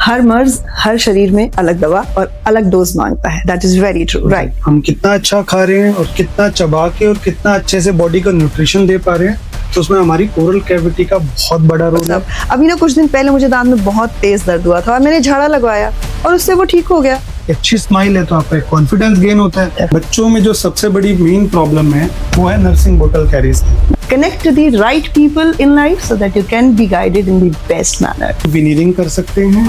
हर मर्ज हर शरीर में अलग दवा और अलग डोज मांगता है. That is very true, right. हम कितना अच्छा खा रहे हैं और कितना चबा के और कितना अच्छे से बॉडी का न्यूट्रिशन दे पा रहे हैं, तो उसमें हमारी ओरल कैविटी का बहुत बड़ा रोल है. अभी ना कुछ दिन पहले मुझे दांत में बहुत तेज दर्द हुआ था और मैंने झाड़ा लगवाया और उससे वो ठीक हो गया. अच्छी स्माइल है तो आपका कॉन्फिडेंस गेन होता है. बच्चों में जो सबसे बड़ी मेन प्रॉब्लम है वो है nursing bottle carries. Connect to the right people in life so that you can be guided in the best manner. विनीरिंग कर सकते हैं.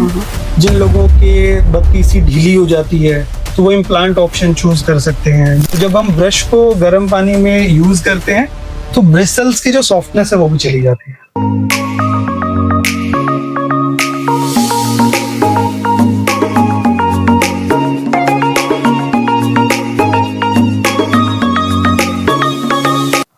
जिन लोगों के बत्ती सी ढीली हो जाती है तो वो इम्प्लांट ऑप्शन चूज कर सकते हैं. जब हम ब्रश को गर्म पानी में यूज करते हैं तो ब्रिसल्स की जो सॉफ्टनेस है वो भी चली जाती है.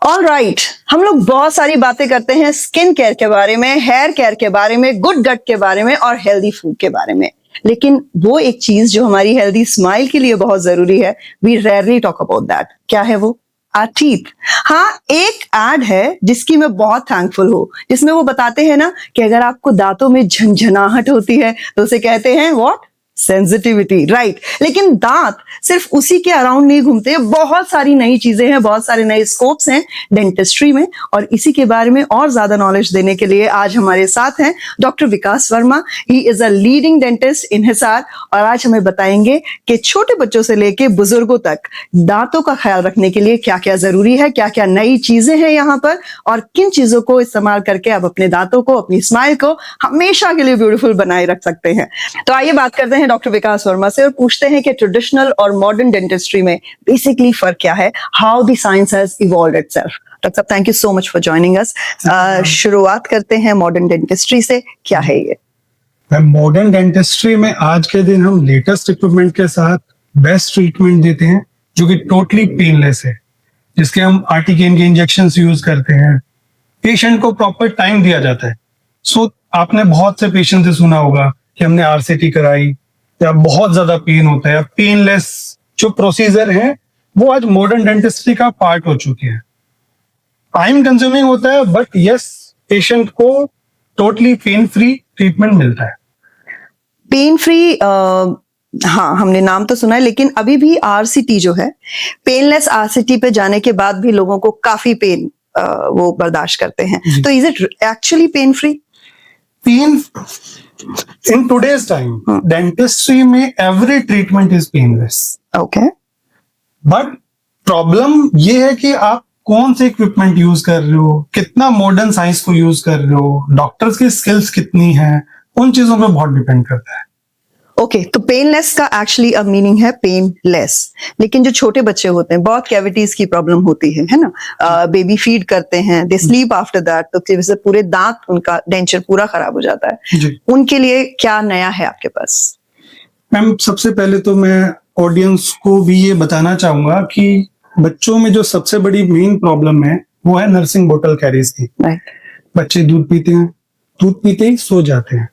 ऑल राइट, हम लोग बहुत सारी बातें करते हैं स्किन केयर के बारे में, हेयर केयर के बारे में, गुड गट के बारे में और हेल्दी फूड के बारे में. लेकिन वो एक चीज जो हमारी हेल्दी स्माइल के लिए बहुत जरूरी है, we rarely talk about that. क्या है वो? Our teeth. हाँ, एक एड है जिसकी मैं बहुत थैंकफुल हूँ, जिसमें वो बताते हैं ना कि अगर आपको दांतों में झंझनाहट होती है तो उसे कहते हैं व्हाट? Sensitivity, right. लेकिन दांत सिर्फ उसी के अराउंड नहीं घूमते. बहुत सारी नई चीजें हैं, बहुत सारे नए स्कोप्स हैं डेंटिस्ट्री में, और इसी के बारे में और ज्यादा नॉलेज देने के लिए आज हमारे साथ हैं doctor Vikas Verma. He is a leading dentist in Hisar और आज हमें बताएंगे कि छोटे बच्चों से लेके बुजुर्गों तक दांतों का ख्याल रखने के लिए क्या क्या जरूरी है, क्या क्या नई चीजें हैं यहाँ पर, और किन चीजों को इस्तेमाल करके आप अपने दांतों को, अपनी स्माइल को हमेशा के लिए ब्यूटीफुल बनाए रख सकते हैं. तो आइए बात करते हैं डॉक्टर विकास वर्मा से और पूछते हैं कि ट्रेडिशनल और मॉडर्न डेंटिस्ट्री में बेसिकली फर्क क्या है, how the science has evolved itself. Doctor साहब, thank you so much for joining us. शुरुआत करते हैं मॉडर्न डेंटिस्ट्री से. क्या है ये? मॉडर्न डेंटिस्ट्री में आज के दिन हम लेटेस्ट इक्विपमेंट के साथ बेस्ट ट्रीटमेंट देते हैं जो कि टोटली पेनलेस है, जिसके हम आर्टिकेन के इंजेक्शंस यूज करते हैं. पेशेंट को प्रॉपर टाइम दिया जाता है. सो आपने बहुत से पेशेंट से सुना होगा कि हमने आरसीटी कराई या बहुत ज्यादा पेन होता है या पेनलेस जो प्रोसीजर है वो आज मॉडर्न डेंटिस्ट्री का पार्ट हो चुके हैं. टाइम कंज्यूमिंग होता है बट यस, पेशेंट को टोटली पेन फ्री ट्रीटमेंट मिलता है. पेन फ्री, हाँ, हमने नाम तो सुना है, लेकिन अभी भी आरसीटी जो है, पेनलेस आरसीटी पे जाने के बाद भी लोगों को काफी पेन वो बर्दाश्त करते हैं. तो is it actually pain free? Pain in today's time, dentistry में every treatment is painless. Okay. But problem ये है कि आप कौन से इक्विपमेंट यूज कर रहे हो, कितना मॉडर्न साइंस को यूज कर रहे हो, डॉक्टर्स की स्किल्स कितनी है, उन चीजों पे बहुत डिपेंड करता है. ओके, तो पेनलेस का एक्चुअली अब मीनिंग है पेनलेस. लेकिन जो छोटे बच्चे होते हैं, बहुत कैविटीज की प्रॉब्लम होती है ना, बेबी फीड करते हैं, दे स्लीप आफ्टर दैट, तो की वजह से पूरे दांत, उनका डेंचर पूरा खराब हो जाता है. उनके लिए क्या नया है आपके पास? मैम, सबसे पहले तो मैं ऑडियंस को भी ये बताना चाहूंगा कि बच्चों में जो सबसे बड़ी मेन प्रॉब्लम है वो है नर्सिंग बोटल कैरीज की. बच्चे दूध पीते हैं, दूध पीते ही सो जाते हैं.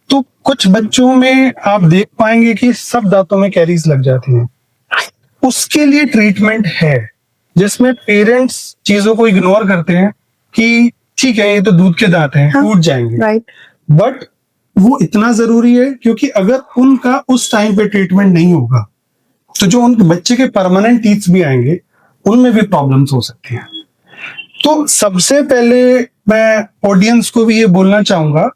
तो कुछ बच्चों में आप देख पाएंगे कि सब दांतों में कैरीज लग जाती हैं. उसके लिए ट्रीटमेंट है जिसमें पेरेंट्स चीजों को इग्नोर करते हैं कि ठीक है, ये तो दूध के दांत हैं, टूट जाएंगे. राइट. बट वो इतना जरूरी है क्योंकि अगर उनका उस टाइम पे ट्रीटमेंट नहीं होगा तो जो उनके बच्चे के परमानेंट टीथ भी आएंगे उनमें भी प्रॉब्लम्स हो सकती हैं. तो सबसे पहले मैं ऑडियंस को भी ये बोलना चाहूंगा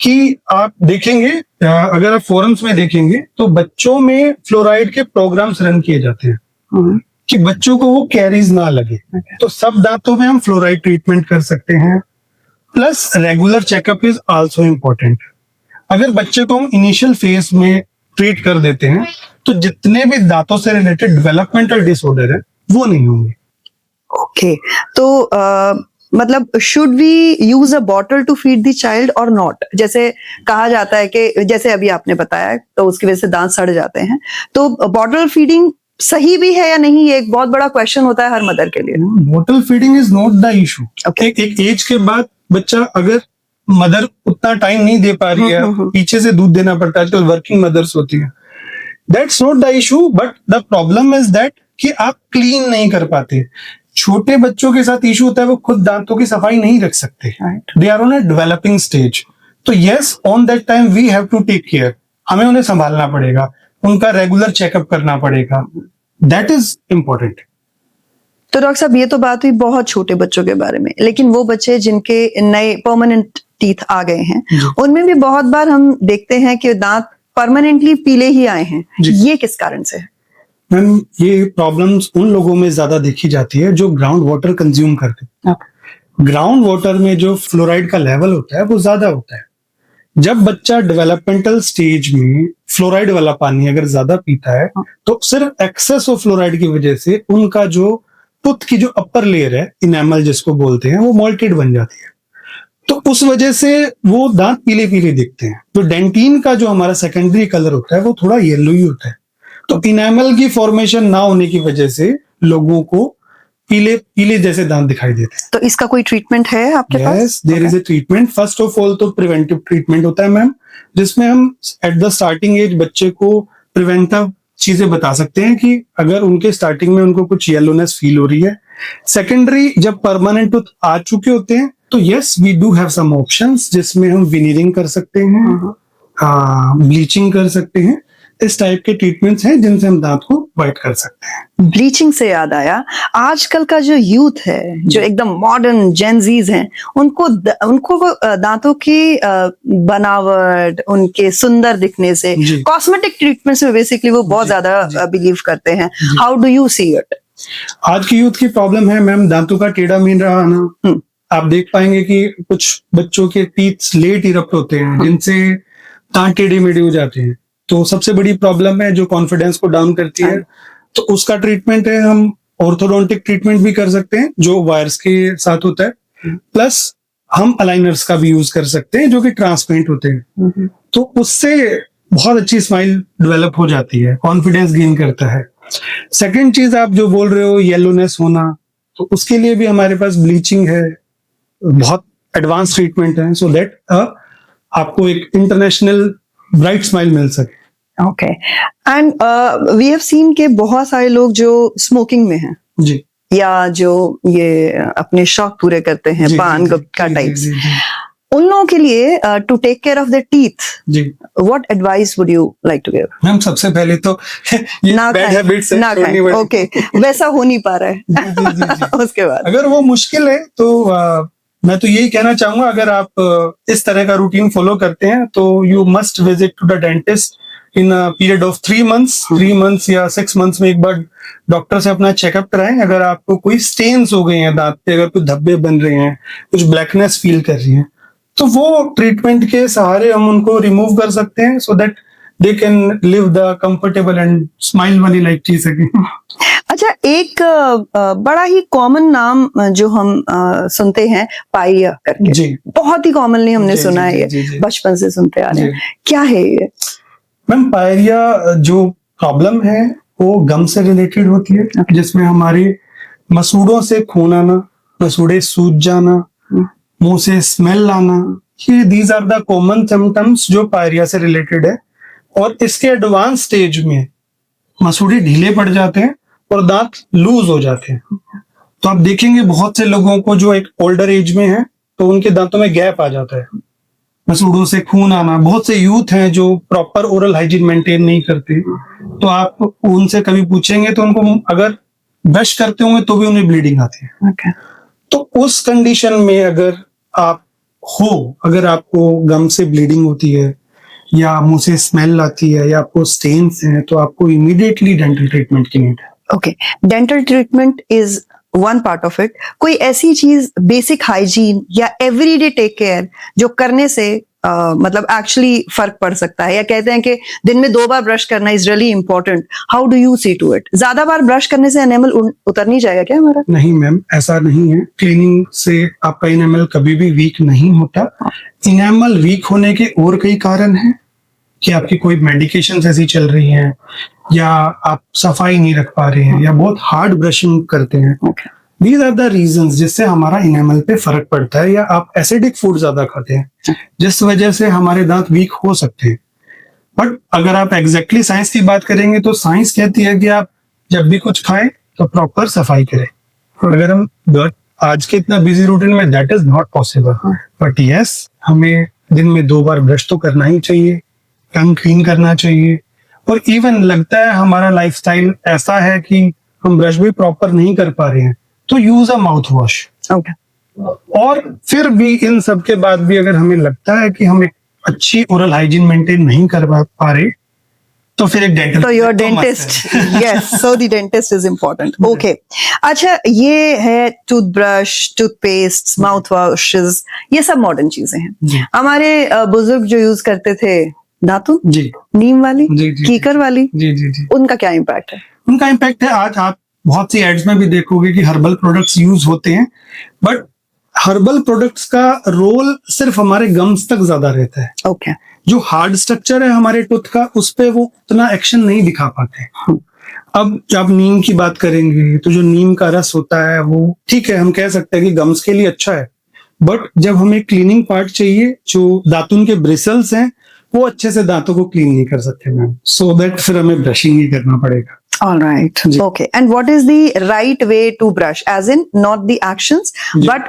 कि आप देखेंगे, अगर आप फोरम्स में देखेंगे तो बच्चों में फ्लोराइड के प्रोग्राम्स रन किए जाते हैं कि बच्चों को वो कैरीज ना लगे. तो सब दांतों में हम फ्लोराइड ट्रीटमेंट कर सकते हैं. Plus regular checkup is also important. अगर बच्चे को हम इनिशियल फेज में ट्रीट कर देते हैं तो जितने भी दांतों से रिलेटेड डेवलपमेंटल डिसऑर्डर है वो नहीं होंगे. ओके, तो मतलब should we use a bottle to feed the child or not? जैसे कहा जाता है कि जैसे अभी आपने बताया तो उसकी वजह से दांत सड़ जाते हैं, तो बॉटल फीडिंग सही भी है या नहीं, ये एक बहुत बड़ा क्वेश्चन होता है हर मदर के लिए. Bottle feeding is not the issue. एक एज के बाद बच्चा अगर मदर उतना टाइम नहीं दे पा रही है, पीछे से दूध देना पड़ता है, आजकल वर्किंग मदर्स होती है, that's not the issue. But the problem is that कि आप क्लीन नहीं कर पाते. छोटे बच्चों के साथ इशू होता है वो खुद दांतों की सफाई नहीं रख सकते, they are on a developing stage. तो yes, on that time we have to take care, हमें उन्हें संभालना पड़ेगा, उनका रेगुलर चेकअप करना पड़ेगा, दैट इज इम्पोर्टेंट। तो डॉक्टर साहब, ये तो बात हुई बहुत छोटे बच्चों के बारे में, लेकिन वो बच्चे जिनके नए परमानेंट टीथ आ गए हैं, उनमें भी बहुत बार हम देखते हैं कि दांत परमानेंटली पीले ही आए हैं। ये किस कारण से है? मैम, ये प्रॉब्लम्स उन लोगों में ज्यादा देखी जाती है जो ग्राउंड वाटर कंज्यूम करते हैं। ग्राउंड वाटर में जो फ्लोराइड का लेवल होता है वो ज्यादा होता है। जब बच्चा डेवलपमेंटल स्टेज में फ्लोराइड वाला पानी अगर ज्यादा पीता है तो सिर्फ एक्सेस ऑफ फ्लोराइड की वजह से उनका जो टूथ की जो अपर लेयर है, इनेमल जिसको बोलते हैं, वो मॉल्टेड बन जाती है। तो उस वजह से वो दांत पीले पीले दिखते हैं। तो डेंटिन का जो हमारा सेकेंडरी कलर होता है वो थोड़ा येलो ही होता है। तो इनेमल की फॉर्मेशन ना होने की वजह से लोगों को पीले पीले जैसे दांत दिखाई देते हैं। तो इसका कोई ट्रीटमेंट है आपके पास? Yes, there is a treatment. First of all तो प्रिवेंटिव ट्रीटमेंट होता है मैम, जिसमें हम एट द स्टार्टिंग एज बच्चे को प्रिवेंटिव चीजें बता सकते हैं कि अगर उनके स्टार्टिंग में उनको कुछ येलोनेस फील हो रही है। सेकेंडरी जब परमानेंट टूथ आ चुके होते हैं तो yes, we do have some options, जिसमें हम विनीरिंग कर सकते हैं, ब्लीचिंग कर सकते हैं। इस टाइप के ट्रीटमेंट्स हैं जिनसे हम दांत को व्हाइट कर सकते हैं। ब्लीचिंग से याद आया, आजकल का जो यूथ है, जो एकदम मॉडर्न जेनजीज हैं, उनको दांतों की बनावट, उनके सुंदर दिखने से, कॉस्मेटिक ट्रीटमेंट से बेसिकली वो बहुत ज्यादा बिलीव करते हैं। How do you see it? आज की यूथ की प्रॉब्लम है मैम दांतों का टेढ़ा मेढ़ा आना। आप देख पाएंगे कि कुछ बच्चों के टीथ लेट इरप्ट होते हैं, जिनसे दांत टेढ़े मेढ़े हो जाते हैं। तो सबसे बड़ी प्रॉब्लम है जो कॉन्फिडेंस को डाउन करती है। तो उसका ट्रीटमेंट है, हम ऑर्थोडोंटिक ट्रीटमेंट भी कर सकते हैं जो वायर्स के साथ होता है, प्लस हम अलाइनर्स का भी यूज कर सकते हैं जो कि ट्रांसपेरेंट होते हैं। तो उससे बहुत अच्छी स्माइल डेवलप हो जाती है, कॉन्फिडेंस गेन करता है। सेकेंड चीज आप जो बोल रहे हो येलोनेस होना, तो उसके लिए भी हमारे पास ब्लीचिंग है, बहुत एडवांस ट्रीटमेंट है, सो दैट आपको एक इंटरनेशनल ब्राइट स्माइल मिल सके। Okay, and we have seen के बहुत सारे लोग जो स्मोकिंग में हैं जी, या जो ये अपने शौक पूरे करते हैं, पान गुटखा टाइप्स, उन लोगों के लिए to take care of the teeth, जी, what advice would you like to give? Ma'am, सबसे पहले तो ये ना बैड हैबिट्स ना खाएं। ओके, वैसा हो नहीं पा रहा है। उसके बाद अगर वो मुश्किल है तो मैं तो यही कहना चाहूंगा, अगर आप इस तरह का रूटीन फॉलो करते हैं तो you must visit to the dentist in a period of 3 months, 3 months या 6 months में एक बार डॉक्टर से अपना चेकअप कराएं। अगर आपको कोई स्टेन्स हो गए हैं दांत पे, अगर कुछ धब्बे बन रहे हैं, कुछ ब्लैकनेस फील कर रही है, तो वो ट्रीटमेंट के सहारे हम उनको रिमूव कर सकते हैं, so that they can live the comfortable and smile वाली लाइफ जी सके। अच्छा, एक बड़ा ही कॉमन नाम जो हम सुनते हैं, पायरिया करके, जी, बहुत ही कॉमनली हमने सुना है, ये बचपन से सुनते आ रहे हैं। क्या है ये? मैम, पायरिया जो प्रॉब्लम है वो गम से रिलेटेड होती है, जिसमें हमारे मसूड़ों से खून आना, मसूड़े सूज जाना, मुंह से स्मेल आना, ये these are the common symptoms जो पायरिया से रिलेटेड है। और इसके एडवांस स्टेज में मसूड़े ढीले पड़ जाते हैं और दांत लूज हो जाते हैं। तो आप देखेंगे बहुत से लोगों को जो एक ओल्डर एज में है तो उनके दांतों में गैप आ जाता है, मसूड़ों से खून आना। बहुत से यूथ हैं जो प्रॉपर ओरल हाइजीन मेंटेन नहीं करते, तो आप उनसे कभी पूछेंगे तो उनको अगर ब्रश करते होंगे तो भी उन्हें ब्लीडिंग आती है। Okay. तो उस कंडीशन में अगर आपको गम से ब्लीडिंग होती है या मुंह से स्मेल आती है या आपको स्टेन्स हैं, तो आपको इमीडिएटली डेंटल ट्रीटमेंट की नीड है। Okay, dental treatment is one part of it. कोई ऐसी चीज, बेसिक हाइजीन या एवरीडे टेक केयर जो करने से मतलब एक्चुअली फर्क पड़ सकता है, या कहते हैं कि दिन में 2 बार ब्रश करना is really important? How do you see to it? ज्यादा बार ब्रश करने से एनेमल उतर नहीं जाएगा क्या हमारा? नहीं मैम, ऐसा नहीं है। क्लीनिंग से आपका इनेमल कभी भी वीक नहीं होता। इनेमल वीक होने के और कई कारण हैं कि आपकी कोई मेडिकेशन ऐसी चल रही हैं, या आप सफाई नहीं रख पा रहे हैं, या बहुत हार्ड ब्रशिंग करते हैं। दीज आर द रीजंस जिससे हमारा इनेमल पे फर्क पड़ता है, या आप एसिडिक फूड ज्यादा खाते हैं जिस वजह से हमारे दांत वीक हो सकते हैं। बट अगर आप एग्जैक्टली साइंस की बात करेंगे तो साइंस कहती है कि आप जब भी कुछ खाएं तो प्रॉपर सफाई करें। अगर हम आज के इतना बिजी रूटीन में that is not possible, but yes, हमें दिन में 2 बार ब्रश तो करना ही चाहिए, टंग क्लीन करना चाहिए। और इवन लगता है हमारा लाइफस्टाइल ऐसा है कि हम ब्रश भी प्रॉपर नहीं कर पा रहे हैं, तो use a mouth wash. Okay, और फिर भी इन सब के बाद भी अगर हमें लगता है कि हम एक अच्छी ओरल हाइजीन मेंटेन नहीं कर पा रहे, तो फिर एक डेंटिस्ट। तो your dentist, yes, so the dentist is important. Okay, अच्छा, ये है टूथब्रश, टूथपेस्ट, माउथ वॉशेस, ये सब मॉडर्न चीजें जी। हैं। हमारे बुजुर्ग जो यूज करते थे दातुन, जी नीम वाली, जी जी कीकर वाली, जी जी जी उनका क्या इम्पैक्ट है? उनका इम्पैक्ट है, आज आप बहुत सी एड्स में भी देखोगे कि हर्बल प्रोडक्ट्स यूज होते हैं, बट हर्बल प्रोडक्ट्स का रोल सिर्फ हमारे गम्स तक ज्यादा रहता है। ओके, जो हार्ड स्ट्रक्चर है हमारे टूथ का, उस पे वो उतना एक्शन नहीं दिखा पाते। अब जब नीम की बात करेंगे तो जो नीम का रस होता है वो ठीक है, हम कह सकते हैं कि गम्स के लिए अच्छा है, बट जब हमें क्लीनिंग पार्ट चाहिए, जो दातुन के ब्रिसल्स हैं, वो अच्छे से दांतों को क्लीन नहीं कर सकते मैम, सो दैट फिर हमें ब्रशिंग ही करना पड़ेगा। all right, जी। okay, and what is the right way to brush, as in not the actions जी। but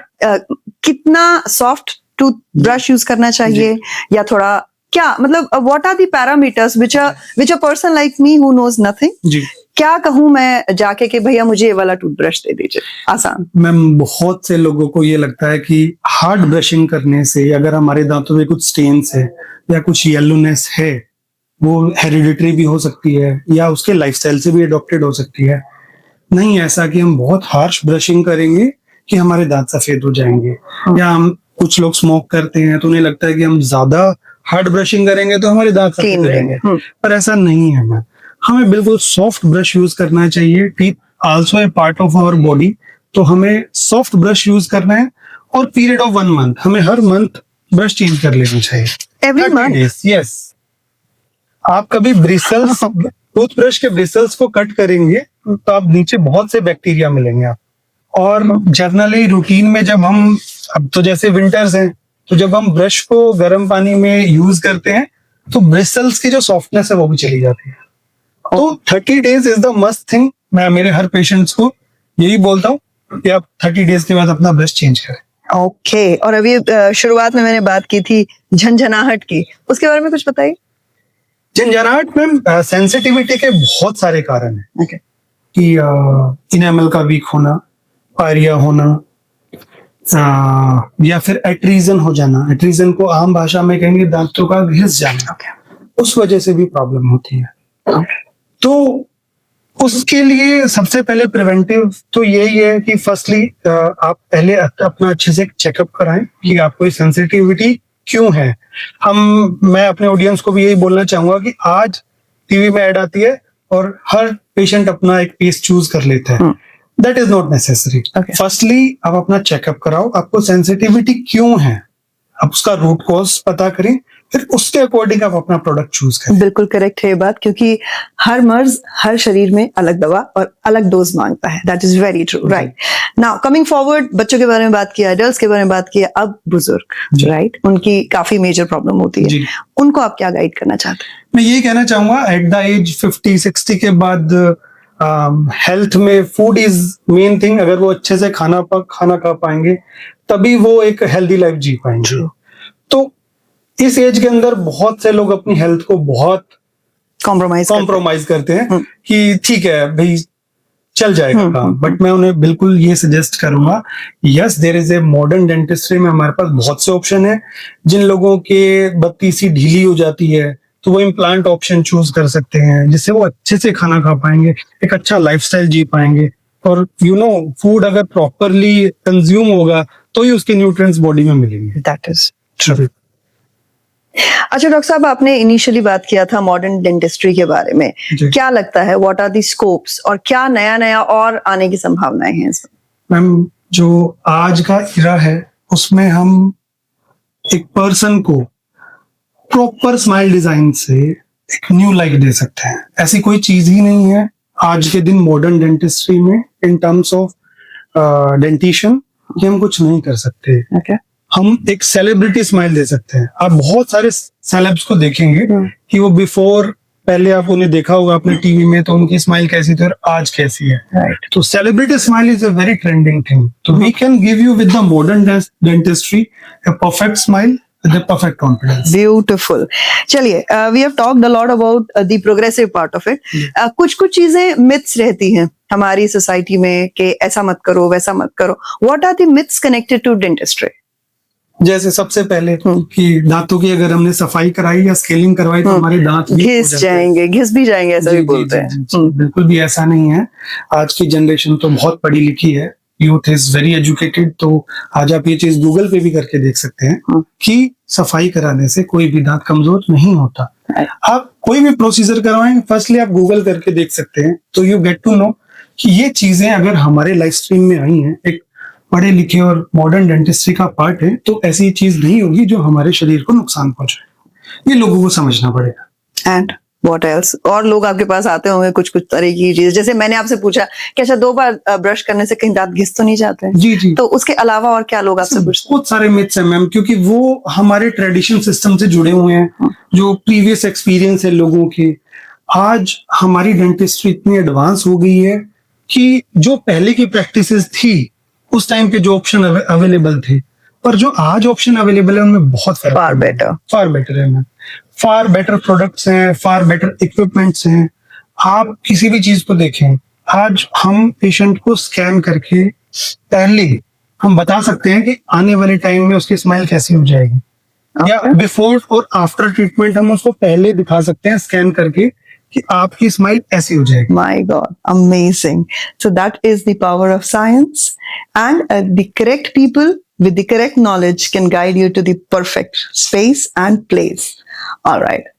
कितना soft toothbrush यूज करना चाहिए, या थोड़ा क्या मतलब what are the parameters which a person like me who knows nothing, जी क्या कहूँ मैं जाके कि भैया मुझे ये वाला टूथब्रश दे दीजिए आसान? मैम, बहुत से लोगों को ये लगता है कि हार्ड ब्रशिंग करने से अगर हमारे दांतों में कुछ स्टेन्स है या कुछ येलोनेस है, वो हेरिडिटरी भी हो सकती है या उसके लाइफस्टाइल से भी अडॉप्टेड हो सकती है। नहीं ऐसा कि हम बहुत हार्श ब्रशिंग करेंगे कि हमारे दांत सफेद हो जाएंगे, या हम कुछ लोग स्मोक करते हैं तो उन्हें लगता है कि हम ज्यादा हार्ड ब्रशिंग करेंगे तो हमारे दांत सफेद Clean हो जाएंगे, रहेंगे। पर ऐसा नहीं है मैम। हमें बिल्कुल सॉफ्ट ब्रश यूज करना चाहिए। Teeth also a part of our body, तो हमें सॉफ्ट ब्रश यूज करना है, और पीरियड ऑफ 1 मंथ हमें हर मंथ ब्रश चेंज कर लेना चाहिए। Every month? यस। आप कभी ब्रिसल्स टूथब्रश के ब्रिसल्स को कट करेंगे तो आप नीचे बहुत से बैक्टीरिया मिलेंगे आप। और जनरली रूटीन में जब हम, अब तो जैसे विंटर्स हैं, तो जब हम ब्रश को गर्म पानी में यूज करते हैं तो ब्रिसल्स की जो सॉफ्टनेस है वो भी चली जाती है। तो 30 days is the must thing. मैं मेरे हर पेशेंट्स को यही बोलता हूँ कि आप 30 डेज के बाद अपना ब्रश चेंज करें। ओके, और अभी शुरुआत में मैंने बात की थी झंझनाहट की, उसके बारे में कुछ बताइए। झंझनाहट में सेंसिटिविटी के बहुत सारे कारण हैं। ओके, कि इनेमल का वीक होना, पायरिया होना, या फिर एट्रीजन हो जाना। एट्रीजन को आम भाषा में कहेंगे दांतों का घिस जाना, उस वजह से भी प्रॉब्लम होती है। तो उसके लिए सबसे पहले प्रिवेंटिव तो यही है कि फर्स्टली आप पहले अपना अच्छे से चेकअप कराएं कि आपको ये सेंसिटिविटी क्यों है। मैं अपने ऑडियंस को भी यही बोलना चाहूंगा कि आज टीवी में ऐड आती है और हर पेशेंट अपना एक पेस्ट चूज कर लेता है, that is not necessary. Firstly आप अपना चेकअप कराओ, आपको सेंसिटिविटी क्यों है, आप उसका रूट कॉज पता करें, फिर उसके अकॉर्डिंग आप अपना प्रोडक्ट चूज करें। बिल्कुल करेक्ट है ये बात, क्योंकि हर मर्ज हर शरीर में अलग दवा और अलग डोज मांगता है। That is very true, right. Now coming forward, बच्चों के बारे में बात किया, एडल्ट्स के बारे में बात किया, अब बुजुर्ग, राइट, उनकी काफी मेजर प्रॉब्लम होती है, उनको आप क्या गाइड करना चाहते हैं? मैं ये कहना चाहूंगा एट द एज 50-60 के बाद हेल्थ में फूड इज मेन थिंग। अगर वो अच्छे से खाना खा पाएंगे तभी वो एक हेल्दी लाइफ जी पाएंगे। तो इस एज के अंदर बहुत से लोग अपनी हेल्थ को बहुत कॉम्प्रोमाइज करते हैं कि ठीक है भाई चल जाएगा काम, बट मैं उन्हें बिल्कुल ये सजेस्ट करूंगा, yes there is a modern dentistry में हमारे पास बहुत से ऑप्शन है। जिन लोगों के बत्ती सी ढीली हो जाती है तो वो इम्प्लांट ऑप्शन चूज कर सकते हैं, जिससे वो अच्छे से खाना खा पाएंगे, एक अच्छा लाइफस्टाइल जी पाएंगे। और फूड अगर प्रॉपरली कंज्यूम होगा तो ही उसके न्यूट्रिएंट्स बॉडी में मिलेंगे। That is true. अच्छा डॉक्टर साहब, आपने इनिशियली बात किया था मॉडर्न डेंटिस्ट्री के बारे में, क्या लगता है व्हाट आर दी स्कोप्स और क्या नया नया और आने की संभावनाएं हैं इसमें? मैम, जो आज का इरा है उसमें हम एक पर्सन को प्रॉपर स्माइल डिजाइन से एक न्यू लाइफ दे सकते हैं। ऐसी कोई चीज ही नहीं है आज के दिन मॉडर्न डेंटिस्ट्री में इन टर्म्स ऑफ डेंटिशन कि हम कुछ नहीं कर सकते। Okay. हम एक सेलिब्रिटी स्माइल दे सकते हैं। आप बहुत सारे सेलेब्स को देखेंगे कि वो बिफोर, पहले आप उन्हें देखा होगा अपने टीवी में, तो उनकी स्माइल कैसी थी और आज कैसी है। Right. तो celebrity smile is a very trending thing. तो we can give you with the modern dentistry a perfect smile the perfect confidence. Beautiful. चलिए, we have talked a lot about the progressive part of it. कुछ कुछ चीजें myths रहती हैं हमारी society में कि ऐसा मत करो, वैसा मत करो। What are the myths connected to dentistry? जैसे सबसे पहले कि दांतों की अगर हमने सफाई कराई या स्केलिंग करवाई तो हमारे दांत weak हो घिस जाते हैं। जाएंगे, घिस भी जाएंगे, ऐसा भी बोलते हैं। बिल्कुल भी ऐसा नहीं है। आज की जनरेशन तो बहुत पढ़ी लिखी है, यूथ इज वेरी एजुकेटेड। तो आज आप ये चीज गूगल पे भी करके देख सकते हैं कि सफाई कराने से कोई भी दांत कमजोर नहीं होता। आप कोई भी प्रोसीजर करवाएं, फर्स्टली आप गूगल करके देख सकते हैं, तो यू गेट टू नो कि ये चीजें अगर हमारे लाइफ स्ट्रीम में आई हैं, एक पढ़े लिखे और मॉडर्न डेंटिस्ट्री का पार्ट है, तो ऐसी चीज नहीं होगी जो हमारे शरीर को नुकसान पहुंचाए। ये लोगों को समझना पड़ेगा। And what else? और लोग आपके पास आते होंगे कुछ कुछ तरह की चीज, जैसे मैंने आपसे पूछा कि अच्छा 2 बार ब्रश करने से कहीं दांत घिस तो नहीं जाते हैं? जी जी। तो उसके अलावा और क्या लोग आपसे पूछते बहुत सारे मिथ्स हैं मैम, क्योंकि वो हमारे ट्रेडिशन सिस्टम से जुड़े हुए हैं, जो प्रीवियस एक्सपीरियंस है लोगों के। आज हमारी डेंटिस्ट्री इतनी एडवांस हो गई है कि जो पहले की प्रैक्टिसेस थी, उस टाइम पे जो ऑप्शन अवेलेबल थे, पर जो आज ऑप्शन अवेलेबल है उनमें बहुत फर्क फार बेटर? फार बेटर है मैम। फार बेटर प्रोडक्ट्स हैं, फार बेटर इक्विपमेंट्स हैं। आप किसी भी चीज को देखें, आज हम पेशेंट को स्कैन करके पहले हम बता सकते हैं कि आने वाले टाइम में उसकी स्माइल कैसी हो जाएगी, या बिफोर और आफ्टर ट्रीटमेंट हम उसको पहले दिखा सकते हैं स्कैन करके कि आपकी स्माइल ऐसी हो जाएगी। My God, amazing. So that is the power of science, and the correct people with the correct knowledge can guide you to the perfect space and place. All right.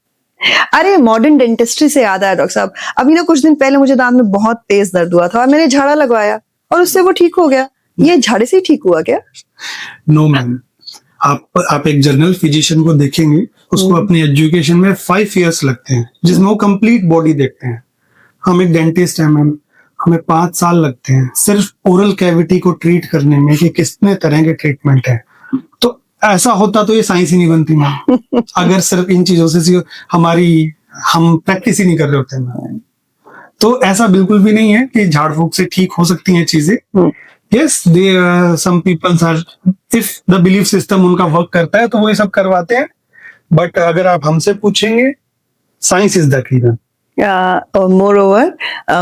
अरे modern dentistry से याद आया doctor साहब, अभी ना कुछ दिन पहले मुझे दांत में बहुत तेज दर्द हुआ था और मैंने झाड़ा लगवाया और उससे वो ठीक हो गया। ये झाड़े से ही ठीक हुआ क्या? नो मैम, आप एक जनरल फिजिशियन को देखेंगे, उसको अपनी एजुकेशन में 5 इयर्स लगते हैं, जिसमें वो कंप्लीट बॉडी देखते हैं। हम एक डेंटिस्ट हैं मैम, हमें 5 साल लगते हैं सिर्फ ओरल कैविटी को ट्रीट करने में कि कितने तरह के ट्रीटमेंट है। तो ऐसा होता तो ये साइंस ही नहीं बनती मैम। अगर सिर्फ इन चीजों से हम प्रैक्टिस ही नहीं कर रहे होते मैम। तो ऐसा बिल्कुल भी नहीं है कि झाड़ फूक से ठीक हो सकती हैं चीजें। Yes, some people are, if the belief system उनका वर्क करता है तो वो ये सब करवाते हैं, बट अगर आप हमसे पूछेंगे, science is the key. More over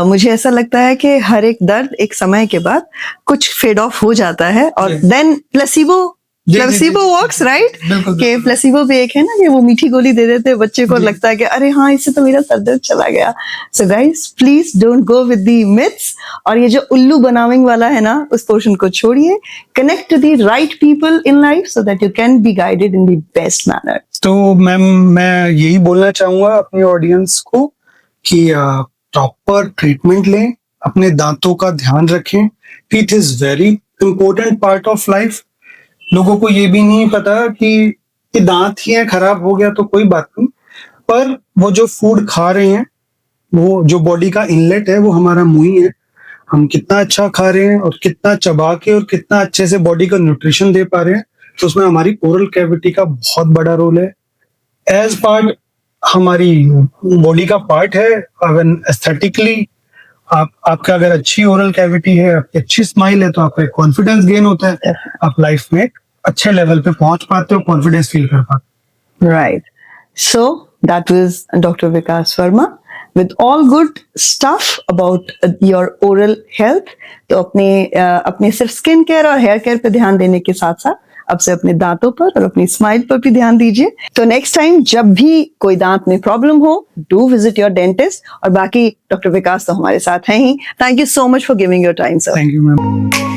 मुझे ऐसा लगता है कि हर एक दर्द एक समय के बाद कुछ फेड ऑफ हो जाता है और देन प्लेसिबो वर्क्स, राइट? कि प्लेसिबो भी एक है ना कि वो मीठी गोली दे देते हैं बच्चे को, लगता है कि अरे हाँ इससे तो मेरा सर दर्द चला गया। So guys please don't go with the myths, और ये जो उल्लू बनाविंग वाला है ना उस पोर्शन को छोड़िए। Connect to the right people in life so that you can be guided in the best manner. तो मैम मैं यही बोलना चाहूंगा अपनी ऑडियंस को कि प्रॉपर ट्रीटमेंट लें, अपने दांतों का ध्यान रखें। It is very important part of life. लोगों को ये भी नहीं पता कि दांत ही है, खराब हो गया तो कोई बात नहीं, पर वो जो फूड खा रहे हैं, वो जो बॉडी का इनलेट है वो हमारा मुंह ही है। हम कितना अच्छा खा रहे हैं और कितना चबा के और कितना अच्छे से बॉडी का न्यूट्रिशन दे पा रहे हैं, तो उसमें हमारी ओरल कैविटी का बहुत बड़ा रोल है। एज पार्ट हमारी बॉडी का पार्ट है। अगर एस्थेटिकली आपका अगर अच्छी ओरल कैविटी है, आपकी अच्छी स्माइल है, तो आपका कॉन्फिडेंस गेन होता है, आप लाइफ में अच्छे लेवल पे पहुंच पाते हो, कॉन्फिडेंस फील कर पाते हो। Right, so that was doctor Vikas Verma with all good stuff about your oral health। तो अपने सिर्फ स्किन केयर और हेयर केयर पे ध्यान देने के साथ साथ अब से अपने दांतों पर और अपनी स्माइल पर भी ध्यान दीजिए। तो नेक्स्ट टाइम जब भी कोई दांत में प्रॉब्लम हो, डू विजिट योर डेंटिस्ट। और बाकी डॉक्टर विकास तो हमारे साथ हैं ही। Thank you so much for giving your time sir. Thank you ma'am.